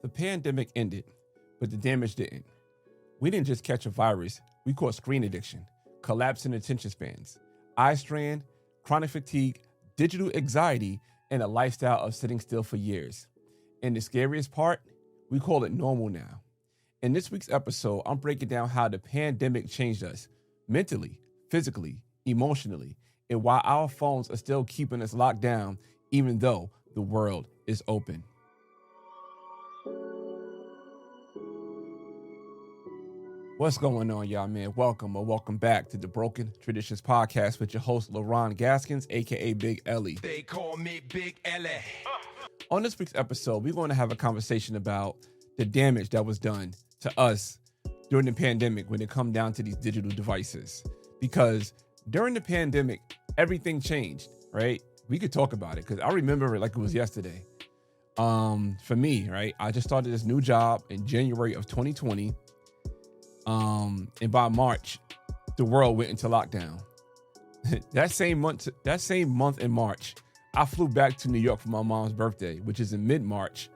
The pandemic ended, but the damage didn't. We didn't just catch a virus, we caught screen addiction, collapse in attention spans, eye strain, chronic fatigue, digital anxiety, and a lifestyle of sitting still for years. And the scariest part, we call it normal now. In this week's episode, I'm breaking down how the pandemic changed us mentally, physically, emotionally, and why our phones are still keeping us locked down even though the world is open. What's going on, y'all, man? Welcome back to the Broken Traditions Podcast with your host, Leron Gaskins, aka Big Ellie. They call me Big Ellie. On this week's episode, we're going to have a conversation about the damage that was done to us during the pandemic when it come down to these digital devices. Because during the pandemic, everything changed, right? We could talk about it because I remember it like it was yesterday. For me, right, I just started this new job in January of 2020. And by March, the world went into lockdown. That same month in March, I flew back to New York for my mom's birthday, which is in mid-March,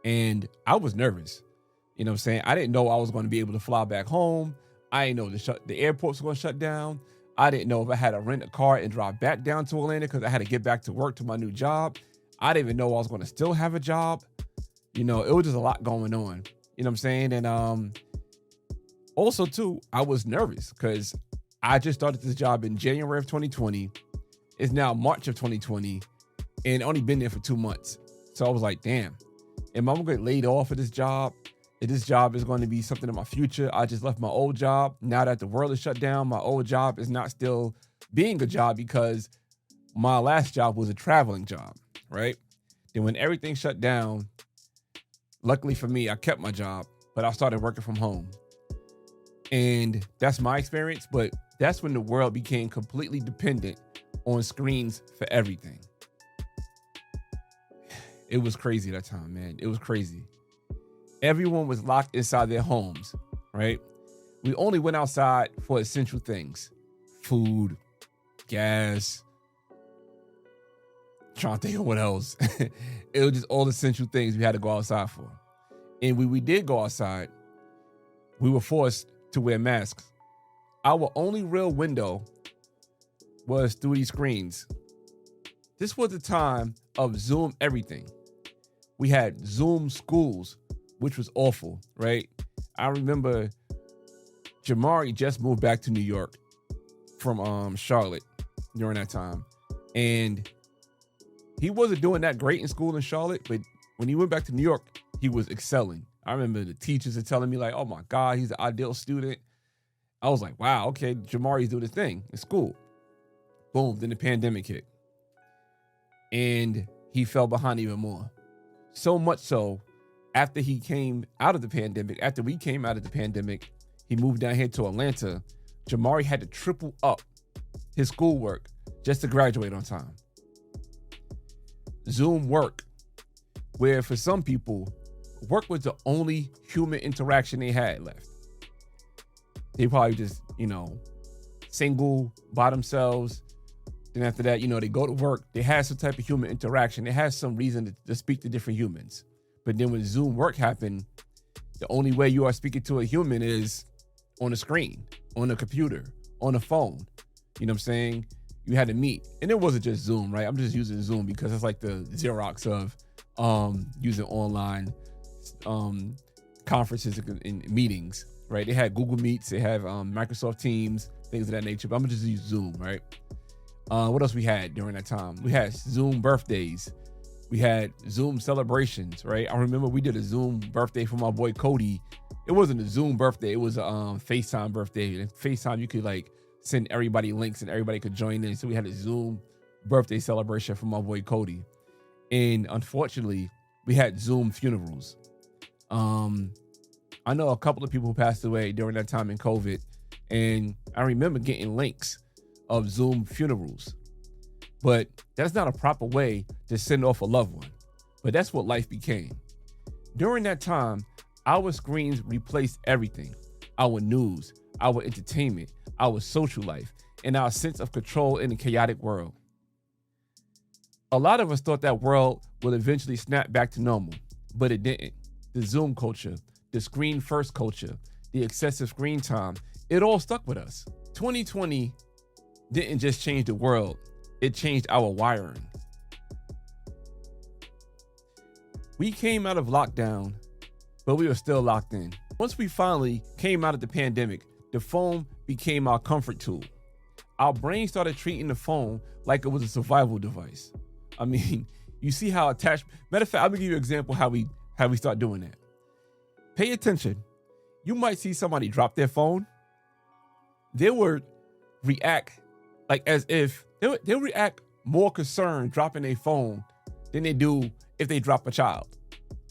and I was nervous. You know what I'm saying? I didn't know I was going to be able to fly back home. I didn't know the airports were going to shut down. I didn't know if I had to rent a car and drive back down to Atlanta because I had to get back to work to my new job. I didn't even know I was going to still have a job. You know, it was just a lot going on. You know what I'm saying? And also, too, I was nervous because I just started this job in January of 2020. It's now March of 2020 and only been there for 2 months. So I was like, damn, am I going to get laid off of this job? If this job is going to be something in my future? I just left my old job. Now that the world is shut down, my old job is not still being a job because my last job was a traveling job, right? Then when everything shut down, luckily for me, I kept my job, but I started working from home. And that's my experience, but that's when the world became completely dependent on screens for everything. It was crazy that time, man. It was crazy. Everyone was locked inside their homes, right? We only went outside for essential things. Food, gas, trying to think of what else. It was just all essential things we had to go outside for. And when we did go outside, we were forced to wear masks. Our only real window was through these screens. This was the time of Zoom everything. We had Zoom schools, which was awful, right? I remember Jamari just moved back to New York from Charlotte during that time. And he wasn't doing that great in school in Charlotte, but when he went back to New York, he was excelling. I remember the teachers are telling me like, oh my God, he's the ideal student. I was like, wow, okay, Jamari's doing his thing in school. Boom, then the pandemic hit. And he fell behind even more. So much so, after we came out of the pandemic, he moved down here to Atlanta. Jamari had to triple up his schoolwork just to graduate on time. Zoom work, where for some people, work was the only human interaction they had left. They probably just, single by themselves. Then after that, they go to work. They had some type of human interaction. They had some reason to speak to different humans. But then when Zoom work happened, the only way you are speaking to a human is on a screen, on a computer, on a phone. You know what I'm saying? You had to meet. And it wasn't just Zoom, right? I'm just using Zoom because it's like the Xerox of using online conferences and meetings, right? They had Google Meets, they have Microsoft Teams, things of that nature, but I'm gonna just use Zoom, right? What else we had during that time? We had Zoom birthdays. We had Zoom celebrations, right? I remember we did a Zoom birthday for my boy Cody. It wasn't a Zoom birthday, it was a FaceTime birthday. And FaceTime, you could like send everybody links and everybody could join in. So we had a Zoom birthday celebration for my boy Cody. And unfortunately, we had Zoom funerals. I know a couple of people who passed away during that time in COVID, and I remember getting links of Zoom funerals, but that's not a proper way to send off a loved one. But that's what life became. During that time, our screens replaced everything: our news, our entertainment, our social life, and our sense of control in a chaotic world. A lot of us thought that world would eventually snap back to normal, but it didn't. the Zoom culture, the screen first culture, the excessive screen time, it all stuck with us. 2020 didn't just change the world, it changed our wiring. We came out of lockdown, but we were still locked in. Once we finally came out of the pandemic, the phone became our comfort tool. Our brain started treating the phone like it was a survival device. I mean, you see how attached, matter of fact, I'm gonna give you an example how we start doing that. Pay attention. You might see somebody drop their phone. They would react like as if they'll react more concerned dropping their phone than they do if they drop a child.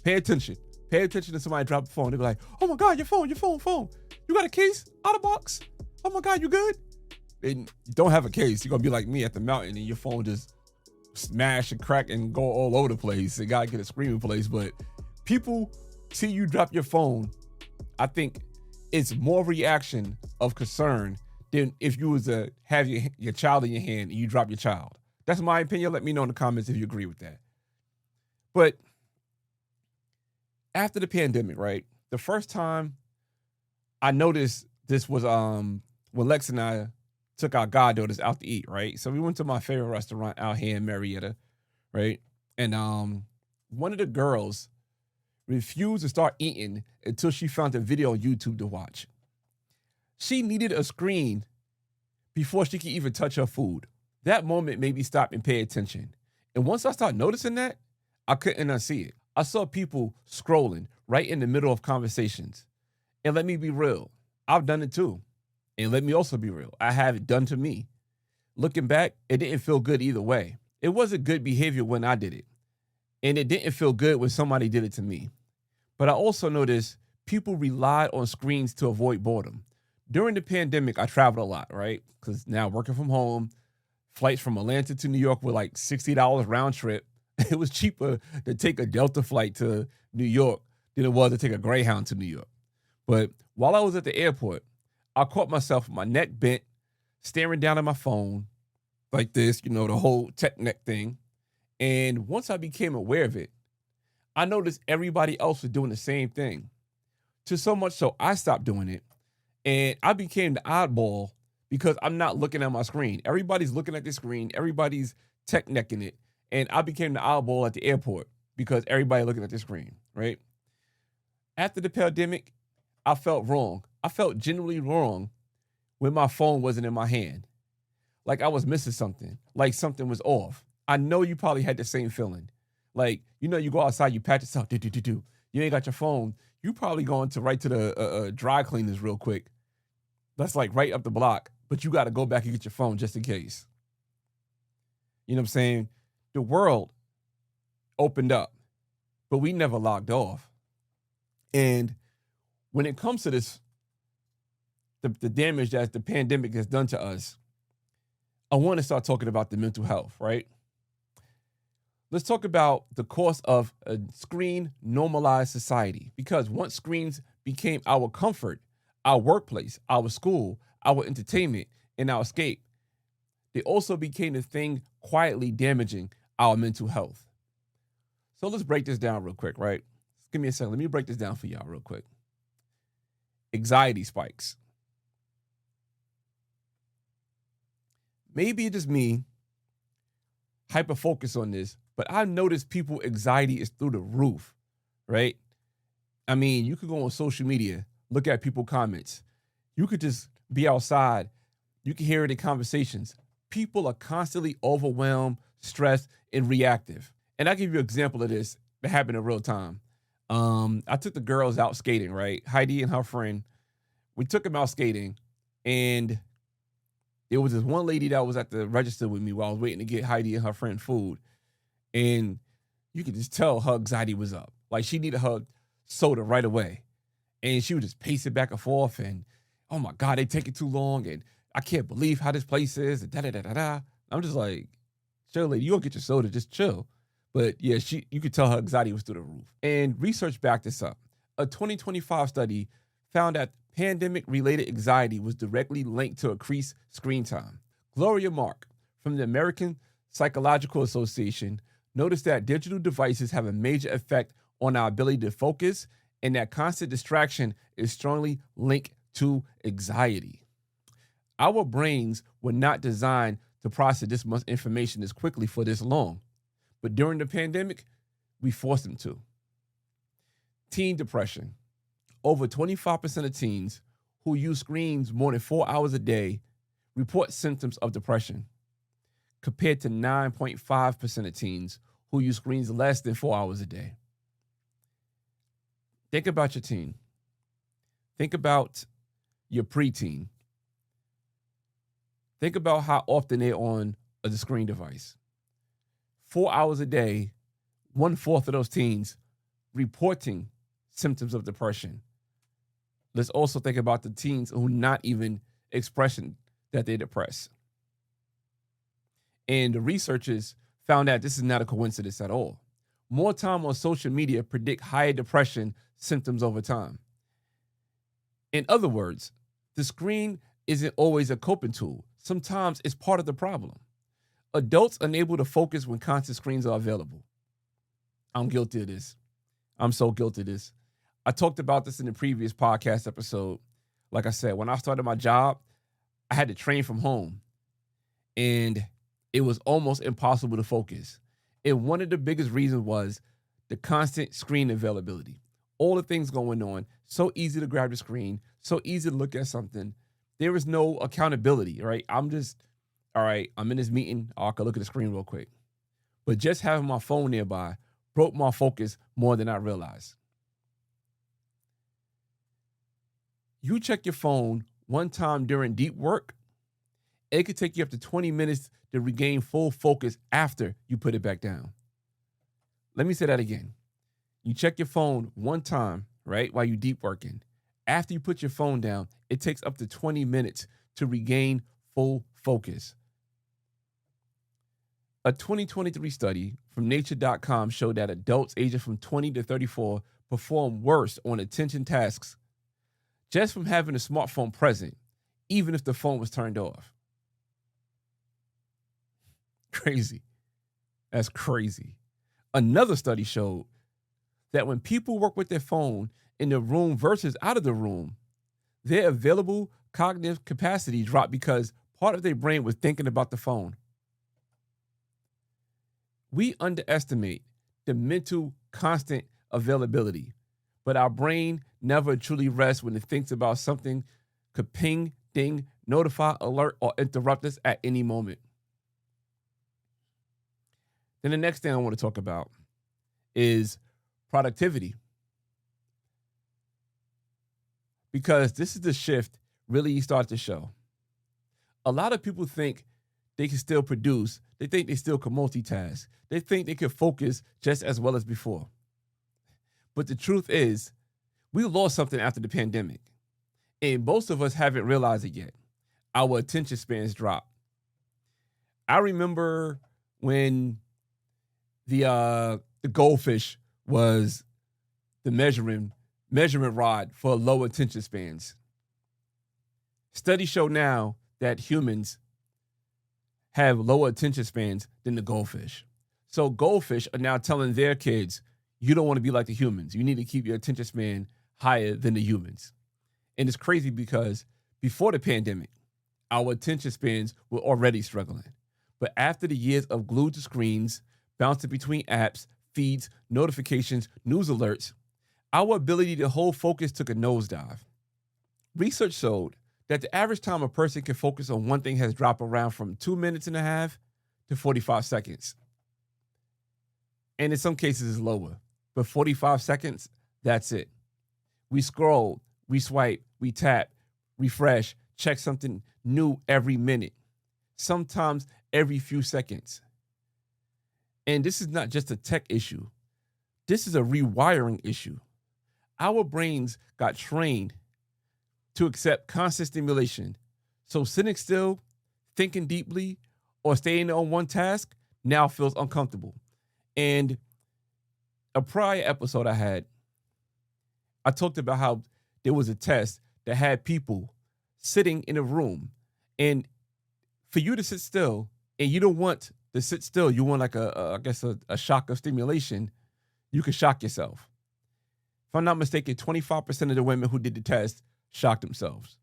Pay attention. Pay attention to somebody drop a phone. They'll be like, oh my God, your phone. You got a case out of box? Oh my God, you good? And you don't have a case. You're gonna be like me at the mountain and your phone just smash and crack and go all over the place. You gotta get a screen replaced. But people see you drop your phone, I think it's more reaction of concern than if you was to have your child in your hand and you drop your child. That's my opinion. Let me know in the comments if you agree with that. But after the pandemic, right? The first time I noticed this was when Lex and I took our goddaughters out to eat, right? So we went to my favorite restaurant out here in Marietta, right? And one of the girls refused to start eating until she found a video on YouTube to watch. She needed a screen before she could even touch her food. That moment made me stop and pay attention. And once I started noticing that, I couldn't unsee it. I saw people scrolling right in the middle of conversations. And let me be real, I've done it too. And let me also be real, I have it done to me. Looking back, it didn't feel good either way. It wasn't good behavior when I did it. And it didn't feel good when somebody did it to me. But I also noticed people relied on screens to avoid boredom. During the pandemic, I traveled a lot, right? Because now working from home, flights from Atlanta to New York were like $60 round trip. It was cheaper to take a Delta flight to New York than it was to take a Greyhound to New York. But while I was at the airport, I caught myself with my neck bent, staring down at my phone like this, the whole tech neck thing. And once I became aware of it, I noticed everybody else was doing the same thing. To so much so I stopped doing it. And I became the oddball because I'm not looking at my screen. Everybody's looking at the screen. Everybody's tech necking it. And I became the oddball at the airport because everybody looking at the screen, right? After the pandemic, I felt wrong. I felt genuinely wrong when my phone wasn't in my hand. Like I was missing something. Like something was off. I know you probably had the same feeling. Like, you go outside, you pat yourself, do. You ain't got your phone. You probably going to right to the dry cleaners real quick. That's like right up the block. But you got to go back and get your phone just in case. You know what I'm saying? The world opened up, but we never logged off. And when it comes to this, the damage that the pandemic has done to us, I want to start talking about the mental health, right? Let's talk about the cost of a screen normalized society. Because once screens became our comfort, our workplace, our school, our entertainment, and our escape, they also became the thing quietly damaging our mental health. So let's break this down real quick, right? Give me a second. Let me break this down for y'all real quick. Anxiety spikes. Maybe it's just me hyper focus on this, but I've noticed people anxiety is through the roof, right? I mean, you could go on social media, look at people comments. You could just be outside. You can hear it in conversations. People are constantly overwhelmed, stressed, and reactive. And I'll give you an example of this that happened in real time. I took the girls out skating, right? Heidi and her friend. We took them out skating, and there was this one lady that was at the register with me while I was waiting to get Heidi and her friend food. And you could just tell her anxiety was up. Like she needed her soda right away. And she would just pace it back and forth. And, oh my God, they take it too long. And I can't believe how this place is. And da-da-da-da-da. I'm just like, chill, lady, you gonna get your soda, just chill. But yeah, you could tell her anxiety was through the roof. And research backed this up. A 2025 study found that pandemic-related anxiety was directly linked to increased screen time. Gloria Mark from the American Psychological Association noticed that digital devices have a major effect on our ability to focus, and that constant distraction is strongly linked to anxiety. Our brains were not designed to process this much information as quickly for this long, but during the pandemic, we forced them to. Teen depression. Over 25% of teens who use screens more than 4 hours a day report symptoms of depression, compared to 9.5% of teens who use screens less than 4 hours a day. Think about your teen. Think about your preteen. Think about how often they're on a screen device. 4 hours a day, 1/4 of those teens reporting symptoms of depression. Let's also think about the teens who not even expressing that they're depressed. And the researchers found that this is not a coincidence at all. More time on social media predict higher depression symptoms over time. In other words, the screen isn't always a coping tool. Sometimes it's part of the problem. Adults unable to focus when constant screens are available. I'm guilty of this. I'm so guilty of this. I talked about this in the previous podcast episode. Like I said, when I started my job, I had to train from home. And it was almost impossible to focus. And one of the biggest reasons was the constant screen availability. All the things going on. So easy to grab the screen. So easy to look at something. There is no accountability, right? I'm in this meeting. Oh, I can look at the screen real quick. But just having my phone nearby broke my focus more than I realized. You check your phone one time during deep work, it could take you up to 20 minutes to regain full focus after you put it back down. Let me say that again. You check your phone one time, right, while you're deep working. After you put your phone down, it takes up to 20 minutes to regain full focus. A 2023 study from nature.com showed that adults aged from 20 to 34 perform worse on attention tasks just from having a smartphone present, even if the phone was turned off. Crazy. That's crazy. Another study showed that when people work with their phone in the room versus out of the room, their available cognitive capacity dropped because part of their brain was thinking about the phone. We underestimate the mental constant availability, but our brain never truly rests when it thinks about something could ping, ding, notify, alert, or interrupt us at any moment. Then the next thing I want to talk about is productivity. Because this is the shift really started to show. A lot of people think they can still produce. They think they still can multitask. They think they can focus just as well as before. But the truth is, we lost something after the pandemic. And most of us haven't realized it yet. Our attention spans dropped. I remember when the goldfish was the measurement rod for low attention spans. Studies show now that humans have lower attention spans than the goldfish. So goldfish are now telling their kids, you don't want to be like the humans. You need to keep your attention span higher than the humans. And it's crazy because before the pandemic, our attention spans were already struggling. But after the years of glued to screens, bouncing between apps, feeds, notifications, news alerts, our ability to hold focus took a nosedive. Research showed that the average time a person can focus on one thing has dropped around from 2.5 minutes to 45 seconds. And in some cases it's lower, but 45 seconds, that's it. We scroll, we swipe, we tap, refresh, check something new every minute, sometimes every few seconds. And this is not just a tech issue. This is a rewiring issue. Our brains got trained to accept constant stimulation. So sitting still, thinking deeply, or staying on one task now feels uncomfortable. And a prior episode I talked about how there was a test that had people sitting in a room. And for you to sit still, and you don't want to sit still, you want like a shock of stimulation. you could shock yourself. If I'm not mistaken, 25% of the women who did the test shocked themselves.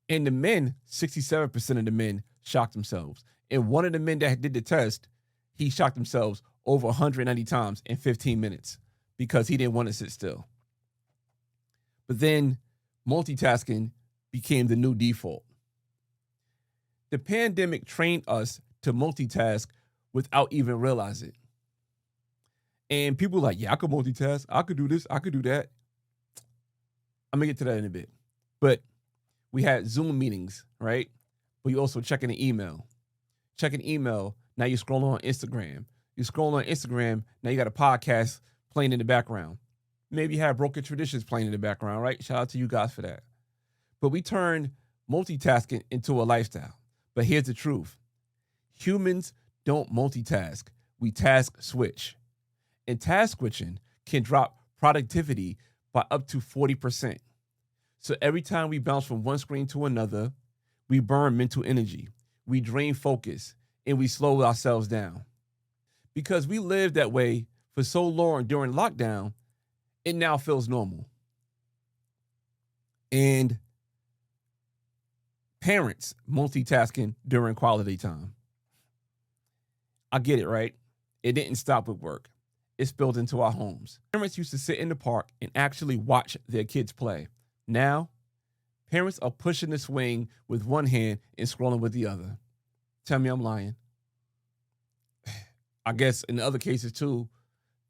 And the men, 67% of the men shocked themselves. And one of the men that did the test, he shocked themselves over 190 times in 15 minutes because he didn't want to sit still. But then multitasking became the new default. The pandemic trained us to multitask without even realizing it. And people are like, yeah, I could multitask. I could do this. I could do that. I'm going to get to that in a bit. But we had Zoom meetings, right? But you also checking the email. Checking email, now you're scrolling on Instagram. You scroll on Instagram, now you got a podcast playing in the background. Maybe you have Broken Traditions playing in the background, right? Shout out to you guys for that. But we turned multitasking into a lifestyle. But here's the truth. Humans don't multitask. We task switch. And task switching can drop productivity by up to 40%. So every time we bounce from one screen to another, we burn mental energy, we drain focus, and we slow ourselves down. Because we lived that way for so long during lockdown, it now feels normal. And parents multitasking during quality time. I get it, right? It didn't stop with work. It spilled into our homes. Parents used to sit in the park and actually watch their kids play. Now, parents are pushing the swing with one hand and scrolling with the other. Tell me I'm lying. I guess in the other cases too,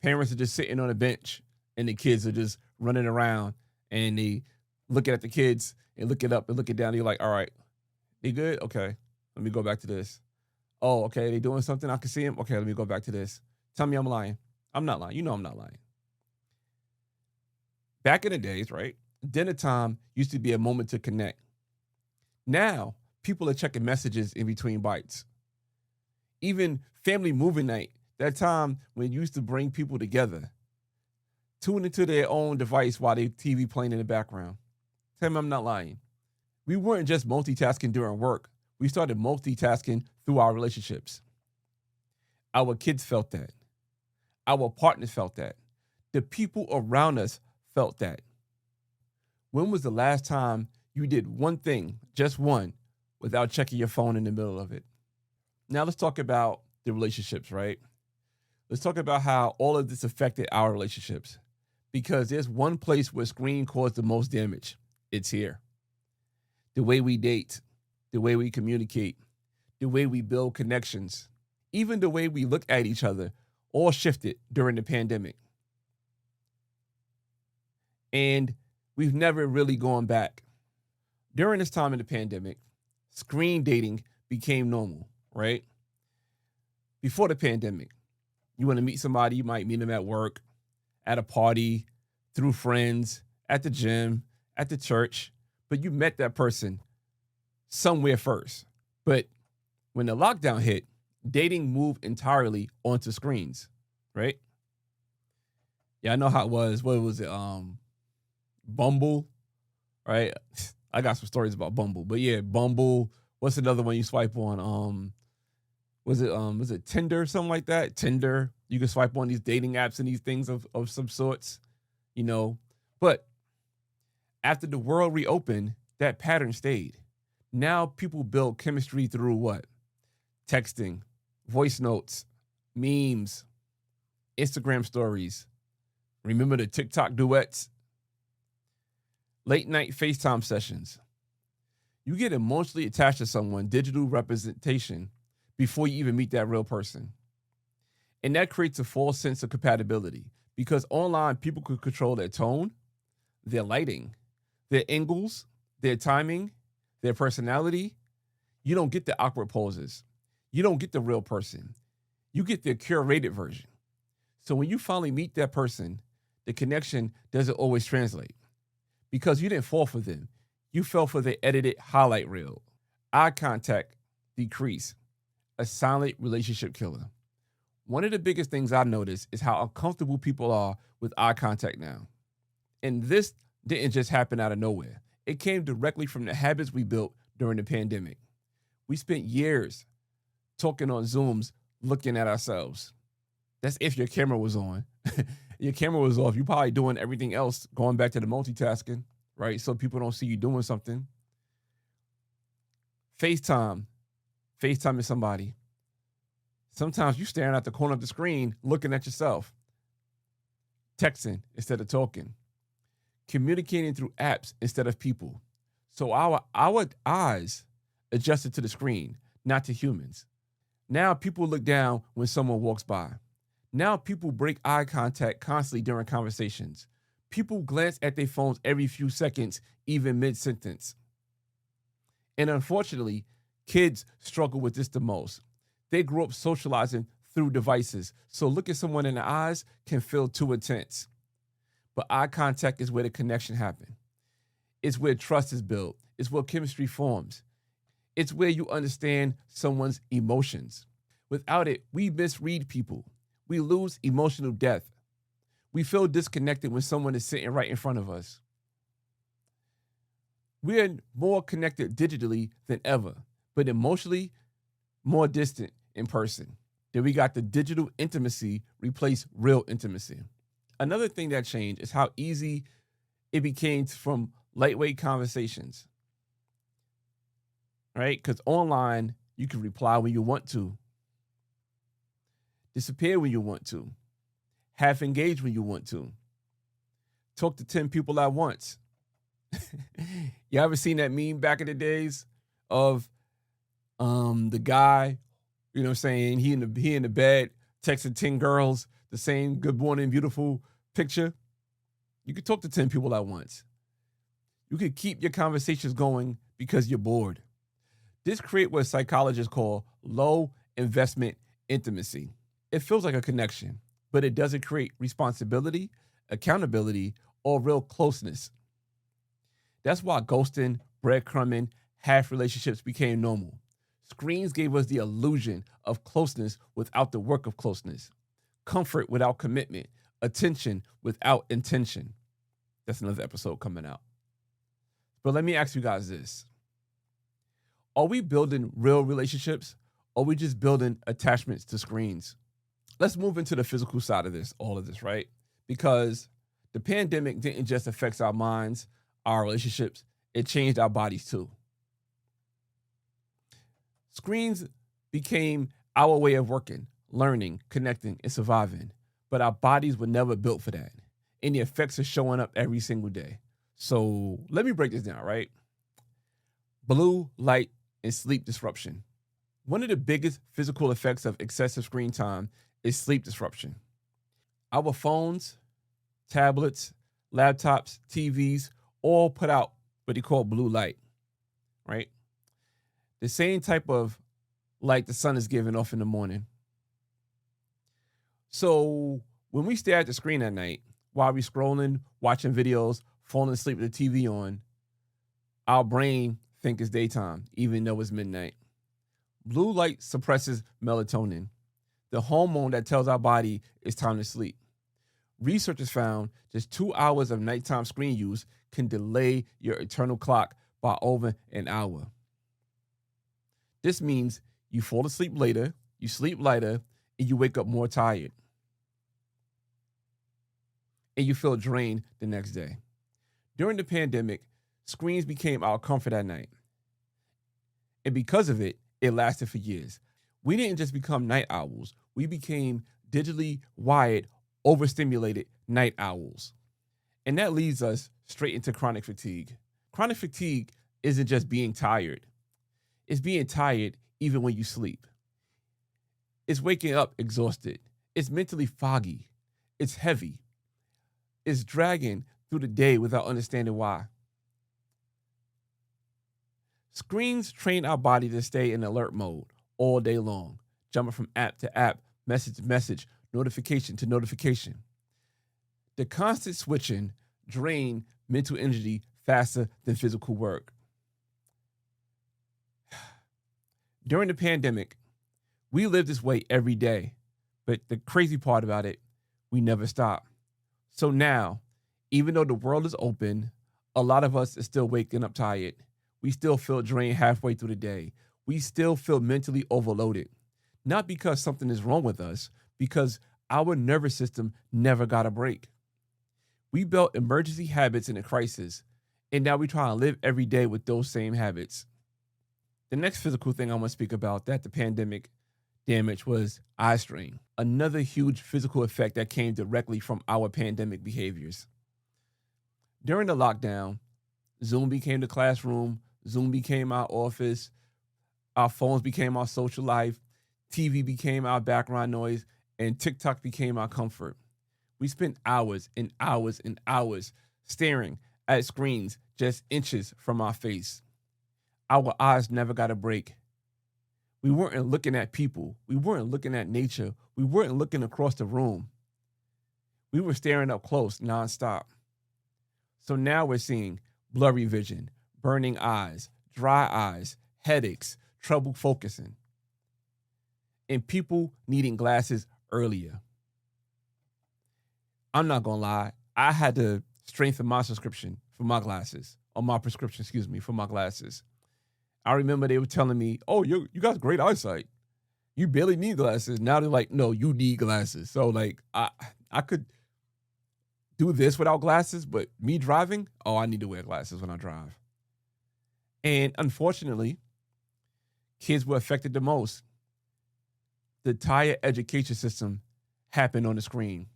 parents are just sitting on a bench and the kids are just running around and they looking at the kids and looking up and looking down. And you're like, all right, they good? Okay, let me go back to this. Oh, okay, they doing something? I can see them? Okay, let me go back to this. Tell me I'm lying. I'm not lying. You know I'm not lying. Back in the days, right? Dinner time used to be a moment to connect. Now, people are checking messages in between bites. Even family movie night, that time when you used to bring people together, tune into their own device while they TV playing in the background. Tell me I'm not lying. We weren't just multitasking during work. We started multitasking through our relationships. Our kids felt that. Our partners felt that. The people around us felt that. When was the last time you did one thing, just one, without checking your phone in the middle of it? Now let's talk about the relationships, right? Let's talk about how all of this affected our relationships. Because there's one place where screen caused the most damage. It's here. The way we date, the way we communicate, the way we build connections, even the way we look at each other, all shifted during the pandemic. And we've never really gone back. During this time in the pandemic, screen dating became normal, right? Before the pandemic, you want to meet somebody, you might meet them at work, at a party, through friends, at the gym, at the church, but you met that person somewhere first. But when the lockdown hit, dating moved entirely onto screens, right? Yeah, I know how it was. What was it? Bumble, right? I got some stories about Bumble, but yeah, Bumble. What's another one you swipe on? Was it Tinder or something like that? Tinder. You can swipe on these dating apps and these things of some sorts, you know. But after the world reopened, that pattern stayed. Now people build chemistry through what? Texting, voice notes, memes, Instagram stories. Remember the TikTok duets? Late night FaceTime sessions. You get emotionally attached to someone, digital representation, before you even meet that real person. And that creates a false sense of compatibility because online people could control their tone, their lighting, their angles, their timing, their personality. You don't get the awkward poses. You don't get the real person. You get the curated version. So when you finally meet that person, the connection doesn't always translate because you didn't fall for them. You fell for the edited highlight reel. Eye contact decrease, a silent relationship killer. One of the biggest things I noticed is how uncomfortable people are with eye contact now. And this didn't just happen out of nowhere. It came directly from the habits we built during the pandemic. We spent years talking on Zooms, looking at ourselves. That's if your camera was on. your camera was off, you probably doing everything else, going back to the multitasking, right? So people don't see you doing something. FaceTime is somebody. Sometimes you staring at the corner of the screen, looking at yourself, texting instead of talking, communicating through apps instead of people. So our eyes adjusted to the screen, not to humans. Now people look down when someone walks by. Now people break eye contact constantly during conversations. People glance at their phones every few seconds, even mid-sentence. And unfortunately, kids struggle with this the most. They grew up socializing through devices, so looking someone in the eyes can feel too intense. But eye contact is where the connection happens. It's where trust is built. It's where chemistry forms. It's where you understand someone's emotions. Without it, we misread people. We lose emotional depth. We feel disconnected when someone is sitting right in front of us. We are more connected digitally than ever, but emotionally more distant in person. Then we got the digital intimacy replace real intimacy. Another thing that changed is how easy it became from lightweight conversations, right? Because online, you can reply when you want to, disappear when you want to, half engage when you want to, talk to 10 people at once. You ever seen that meme back in the days of the guy, you know what I'm saying, he in the bed texting 10 girls, the same good morning, beautiful picture? You could talk to 10 people at once. You could keep your conversations going because you're bored. This creates what psychologists call low investment intimacy. It feels like a connection, but it doesn't create responsibility, accountability, or real closeness. That's why ghosting, breadcrumbing, half relationships became normal. Screens gave us the illusion of closeness without the work of closeness, comfort without commitment, attention without intention. That's another episode coming out. But let me ask you guys this. Are we building real relationships, or are we just building attachments to screens? Let's move into the physical side of this, all of this, right? Because the pandemic didn't just affect our minds, our relationships, it changed our bodies too. Screens became our way of working, learning, connecting, and surviving. But our bodies were never built for that. And the effects are showing up every single day. So let me break this down, right? Blue light and sleep disruption. One of the biggest physical effects of excessive screen time is sleep disruption. Our phones, tablets, laptops, TVs, all put out what they call blue light, right? The same type of light the sun is giving off in the morning. So when we stare at the screen at night, while we're scrolling, watching videos, falling asleep with the TV on, our brain thinks it's daytime, even though it's midnight. Blue light suppresses melatonin, the hormone that tells our body it's time to sleep. Researchers found just 2 hours of nighttime screen use can delay your internal clock by over an hour. This means you fall asleep later, you sleep lighter, and you wake up more tired. And you feel drained the next day. During the pandemic, screens became our comfort at night. And because of it, it lasted for years. We didn't just become night owls. We became digitally wired, overstimulated night owls. And that leads us straight into chronic fatigue. Chronic fatigue isn't just being tired. It's being tired even when you sleep. It's waking up exhausted. It's mentally foggy. It's heavy. It's dragging through the day without understanding why. Screens train our body to stay in alert mode all day long, jumping from app to app, message to message, notification to notification. The constant switching drain mental energy faster than physical work. During the pandemic, we live this way every day, but the crazy part about it, we never stop. So now, even though the world is open, a lot of us is still waking up tired. We still feel drained halfway through the day. We still feel mentally overloaded. Not because something is wrong with us, because Our nervous system never got a break. We built emergency habits in a crisis, and now we try to live every day with those same habits. The next physical thing I want to speak about that the pandemic damage was eye strain, another huge physical effect that came directly from our pandemic behaviors. During the lockdown, Zoom became the classroom, Zoom became our office, our phones became our social life, TV became our background noise, and TikTok became our comfort. We spent hours and hours and hours staring at screens just inches from our face. Our eyes never got a break. We weren't looking at people. We weren't looking at nature. We weren't looking across the room. We were staring up close nonstop. So now we're seeing blurry vision, burning eyes, dry eyes, headaches, trouble focusing, and people needing glasses earlier. I'm not gonna lie, I had to strengthen my subscription for my glasses, or my prescription, for my glasses. I remember they were telling me, "Oh, you got great eyesight. You barely need glasses." Now they're like, "No, you need glasses." So like, I could do this without glasses, but me driving, oh, I need to wear glasses when I drive. And unfortunately, kids were affected the most. The entire education system happened on the screen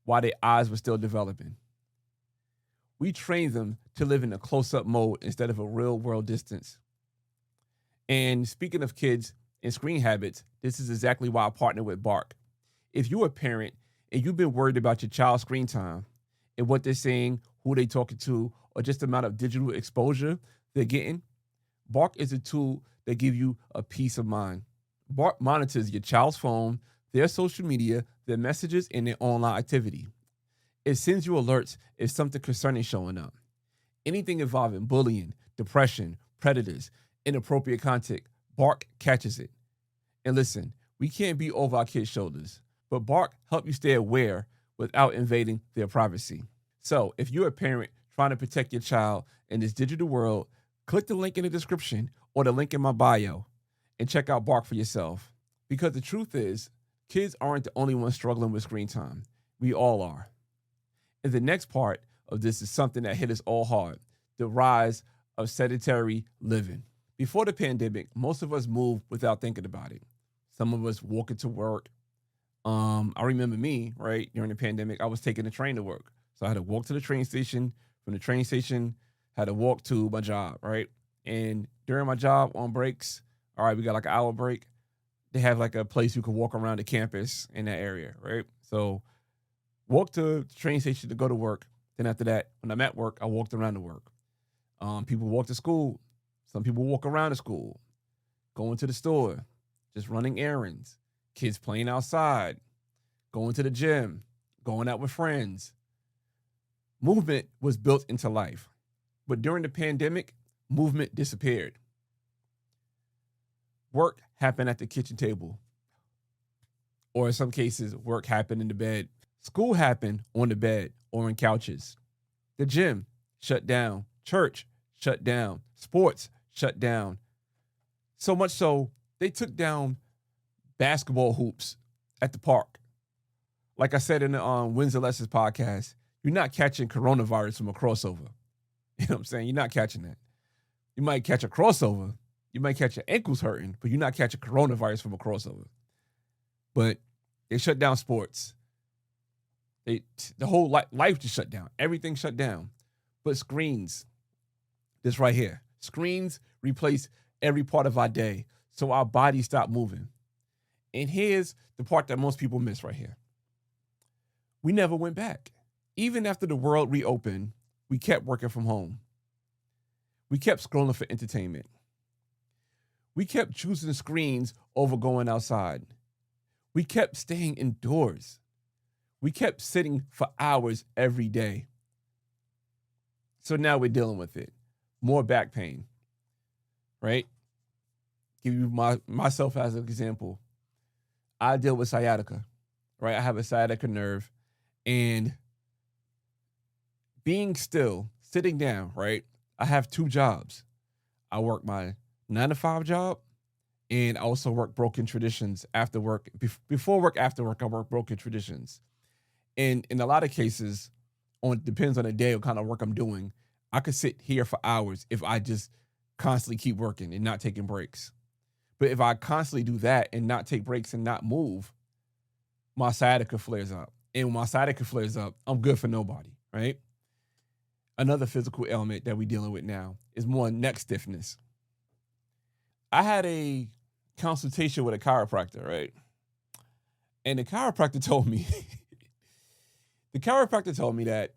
while their eyes were still developing. We trained them to live in a close-up mode instead of a real-world distance. And speaking of kids and screen habits, this is exactly why I partner with Bark. If you're a parent and you've been worried about your child's screen time and what they're saying, who they're talking to, or just the amount of digital exposure they're getting, Bark is a tool that gives you a peace of mind. Bark monitors your child's phone, their social media, their messages, and their online activity. It sends you alerts if something concerning is showing up. Anything involving bullying, depression, predators, inappropriate content, Bark catches it. And listen, we can't be over our kids' shoulders, but Bark helps you stay aware without invading their privacy. So if you're a parent trying to protect your child in this digital world, click the link in the description or the link in my bio and check out Bark for yourself. Because the truth is, kids aren't the only ones struggling with screen time. We all are. And the next part of this is something that hit us all hard: the rise of sedentary living. Before the pandemic, most of us moved without thinking about it. Some of us walking to work. I remember me, right, during the pandemic, I was taking the train to work. So I had to walk to the train station. From the train station, had to walk to my job, right? And during my job on breaks, all right, we got like an hour break. They have like a place you could walk around the campus in that area, right? So walk to the train station to go to work. Then after that, when I'm at work, I walked around to work. People walk to school. Some people walk around the school, going to the store, just running errands, kids playing outside, going to the gym, going out with friends. Movement was built into life. But during the pandemic, movement disappeared. Work happened at the kitchen table. Or in some cases, work happened in the bed. School happened on the bed or in couches. The gym shut down. Church shut down. Sports shut down. So much so, they took down basketball hoops at the park. Like I said in the Wins and Lessons podcast, you're not catching coronavirus from a crossover. You know what I'm saying? You're not catching that. You might catch a crossover. You might catch your ankles hurting, but you're not catching coronavirus from a crossover. But they shut down sports. The whole life just shut down. Everything shut down. But screens, this right here, screens replace every part of our day. So our bodies stop moving. And here's the part that most people miss right here. We never went back. Even after the world reopened, we kept working from home. We kept scrolling for entertainment. We kept choosing screens over going outside. We kept staying indoors. We kept sitting for hours every day. So now we're dealing with it. More back pain, right? Give you myself as an example. I deal with sciatica, right? I have a sciatica nerve, and being still, sitting down, right? I have two jobs. I work my 9-to-5 job, And I also work broken traditions after work. Before work, after work, I work broken traditions. And in a lot of cases, depends on the day or kind of work I'm doing, I could sit here for hours if I just constantly keep working and not taking breaks. But if I constantly do that and not take breaks and not move, my sciatica flares up. And when my sciatica flares up, I'm good for nobody, right? Another physical ailment that we're dealing with now is more neck stiffness. I had a consultation with a chiropractor, right? And the chiropractor told me, that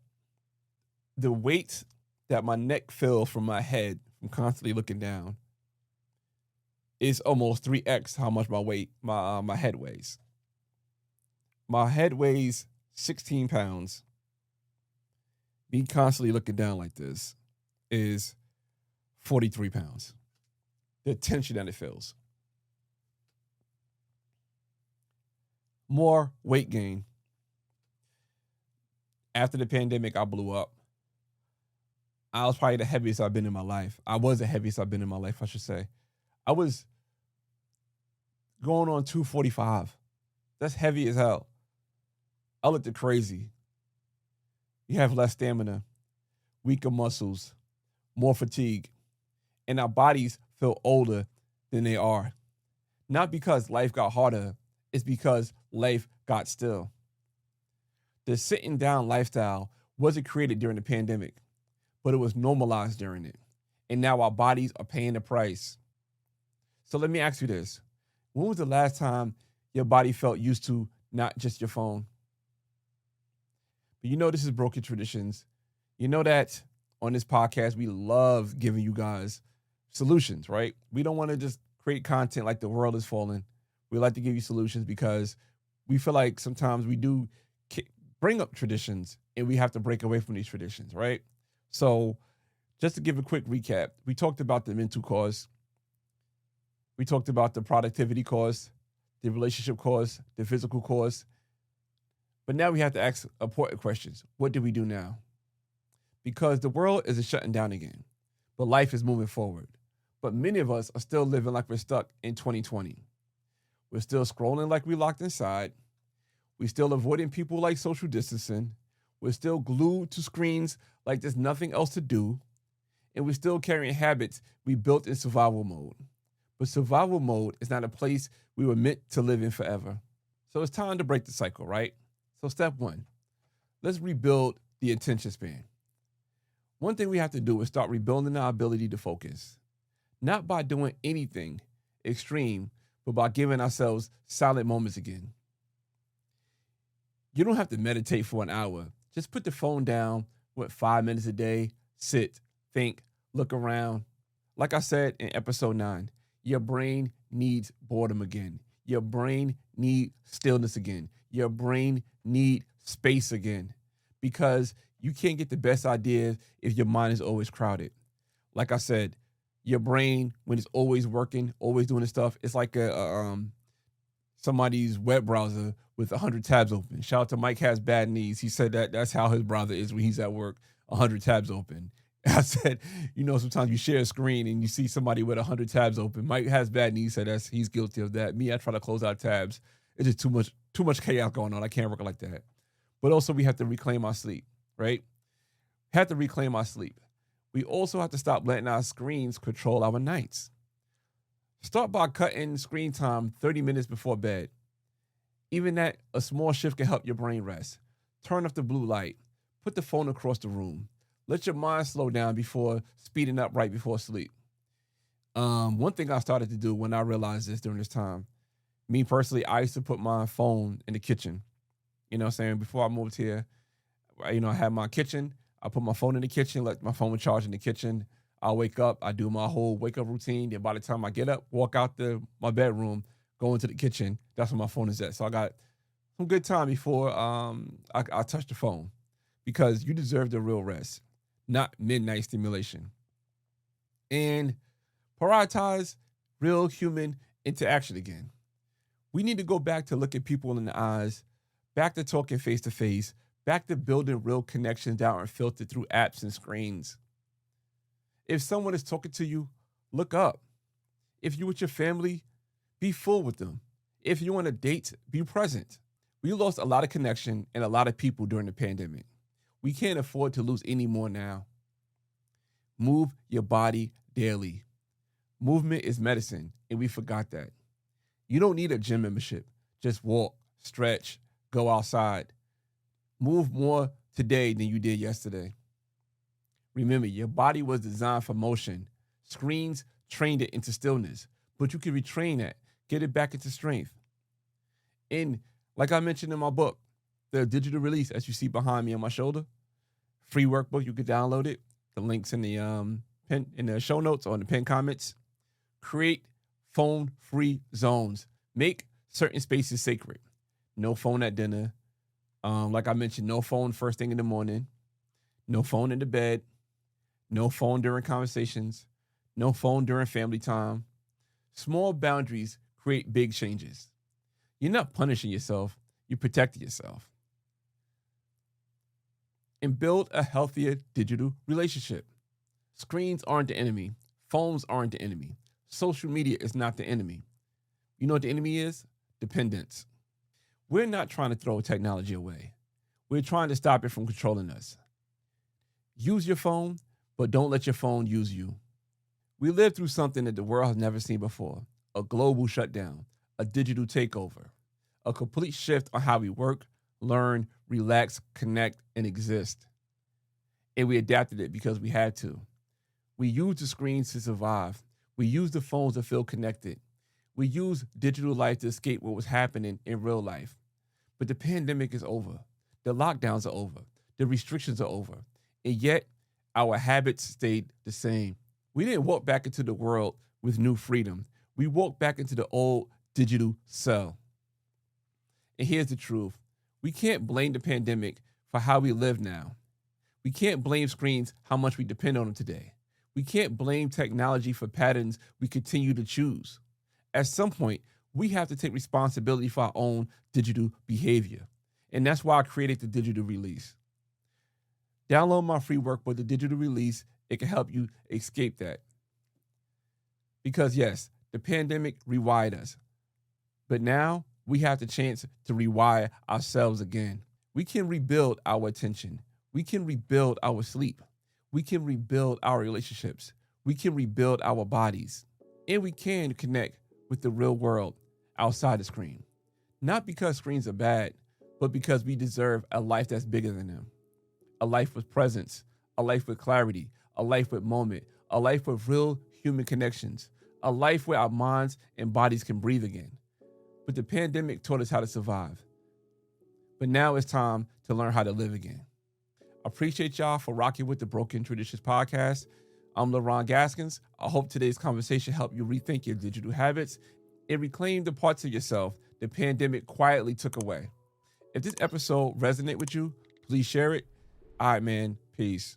the weight that my neck feels from my head, from constantly looking down, is almost 3x how much my head weighs. My head weighs 16 pounds. Me constantly looking down like this is 43 pounds. The tension that it feels. More weight gain. After the pandemic, I blew up. I was probably the heaviest I've been in my life. I was the heaviest I've been in my life, I should say. I was going on 245. That's heavy as hell. I looked crazy. You have less stamina, weaker muscles, more fatigue, and our bodies feel older than they are. Not because life got harder, it's because life got still. The sitting down lifestyle wasn't created during the pandemic, but it was normalized during it. And now our bodies are paying the price. So let me ask you this. When was the last time your body felt used to not just your phone? But you know this is Broken Traditions. You know that on this podcast, we love giving you guys solutions, right? We don't want to just create content like the world is falling. We like to give you solutions because we feel like sometimes we do bring up traditions and we have to break away from these traditions, right? So just to give a quick recap, we talked about the mental cause. We talked about the productivity cause, the relationship cause, the physical cause. But now we have to ask important questions. What do we do now? Because the world is shutting down again, but life is moving forward. But many of us are still living like we're stuck in 2020. We're still scrolling like we're locked inside. We're still avoiding people like social distancing. We're still glued to screens like there's nothing else to do. And we're still carrying habits we built in survival mode. But survival mode is not a place we were meant to live in forever. So it's time to break the cycle, right? So step one, let's rebuild the attention span. One thing we have to do is start rebuilding our ability to focus. Not by doing anything extreme, but by giving ourselves silent moments again. You don't have to meditate for an hour. Just put the phone down, 5 minutes a day, sit, think, look around. Like I said in episode 9, your brain needs boredom again. Your brain needs stillness again. Your brain needs space again. Because you can't get the best ideas if your mind is always crowded. Like I said, your brain, when it's always working, always doing this stuff, it's like somebody's web browser with 100 tabs open. Shout out to Mike Has Bad Knees. He said that's how his browser is when he's at work, 100 tabs open. I said, sometimes you share a screen and you see somebody with 100 tabs open. Mike Has Bad Knees said he's guilty of that. Me, I try to close out tabs. It's just too much chaos going on. I can't work like that. But also we have to reclaim our sleep, right? Have to reclaim our sleep. We also have to stop letting our screens control our nights. Start by cutting screen time 30 minutes before bed. Even that, a small shift can help your brain rest. Turn off the blue light. Put the phone across the room. Let your mind slow down before speeding up right before sleep. One thing I started to do when I realized this during this time, me personally, I used to put my phone in the kitchen. You know what I'm saying? Before I moved here, I had my kitchen. I put my phone in the kitchen, let my phone charge in the kitchen. I wake up, I do my whole wake up routine. Then by the time I get up, walk out my bedroom, go into the kitchen, that's where my phone is at. So I got some good time before I touch the phone, because you deserve the real rest, not midnight stimulation. And prioritize real human interaction again. We need to go back to look at people in the eyes, back to talking face to face, back to building real connections that aren't filtered through apps and screens. If someone is talking to you, look up. If you're with your family, Be full with them. If you want to date, be present. We lost a lot of connection and a lot of people during the pandemic. We can't afford to lose any more now. Move your body daily. Movement is medicine, and we forgot that. You don't need a gym membership. Just walk, stretch, go outside. Move more today than you did yesterday. Remember, your body was designed for motion. Screens trained it into stillness, but you can retrain that, get it back into strength. And like I mentioned in my book, the digital release, as you see behind me on my shoulder, free workbook, you can download it. The links in the show notes or in the pinned comments. Create phone-free zones. Make certain spaces sacred. No phone at dinner. Like I mentioned, no phone first thing in the morning. No phone in the bed. No phone during conversations. No phone during family time. Small boundaries create big changes. You're not punishing yourself. You're protecting yourself. And build a healthier digital relationship. Screens aren't the enemy. Phones aren't the enemy. Social media is not the enemy. You know what the enemy is? Dependence. We're not trying to throw technology away. We're trying to stop it from controlling us. Use your phone, but don't let your phone use you. We live through something that the world has never seen before. A global shutdown, a digital takeover, a complete shift on how we work, learn, relax, connect, and exist. And we adapted it because we had to. We used the screens to survive. We used the phones to feel connected. We used digital life to escape what was happening in real life. But the pandemic is over. The lockdowns are over. The restrictions are over. And yet, our habits stayed the same. We didn't walk back into the world with new freedom. We walked back into the old digital cell. And here's the truth. We can't blame the pandemic for how we live now. We can't blame screens how much we depend on them today. We can't blame technology for patterns we continue to choose. At some point, we have to take responsibility for our own digital behavior. And that's why I created the digital release. Download my free workbook, the digital release. It can help you escape that. Because yes, the pandemic rewired us. But now we have the chance to rewire ourselves again. We can rebuild our attention. We can rebuild our sleep. We can rebuild our relationships. We can rebuild our bodies. And we can connect with the real world outside the screen. Not because screens are bad, but because we deserve a life that's bigger than them. A life with presence, a life with clarity, a life with moment, a life with real human connections, a life where our minds and bodies can breathe again. But the pandemic taught us how to survive. But now it's time to learn how to live again. I appreciate y'all for rocking with the Broken Traditions podcast. I'm Leron Gaskins. I hope today's conversation helped you rethink your digital habits and reclaim the parts of yourself the pandemic quietly took away. If this episode resonated with you, please share it. All right, man. Peace.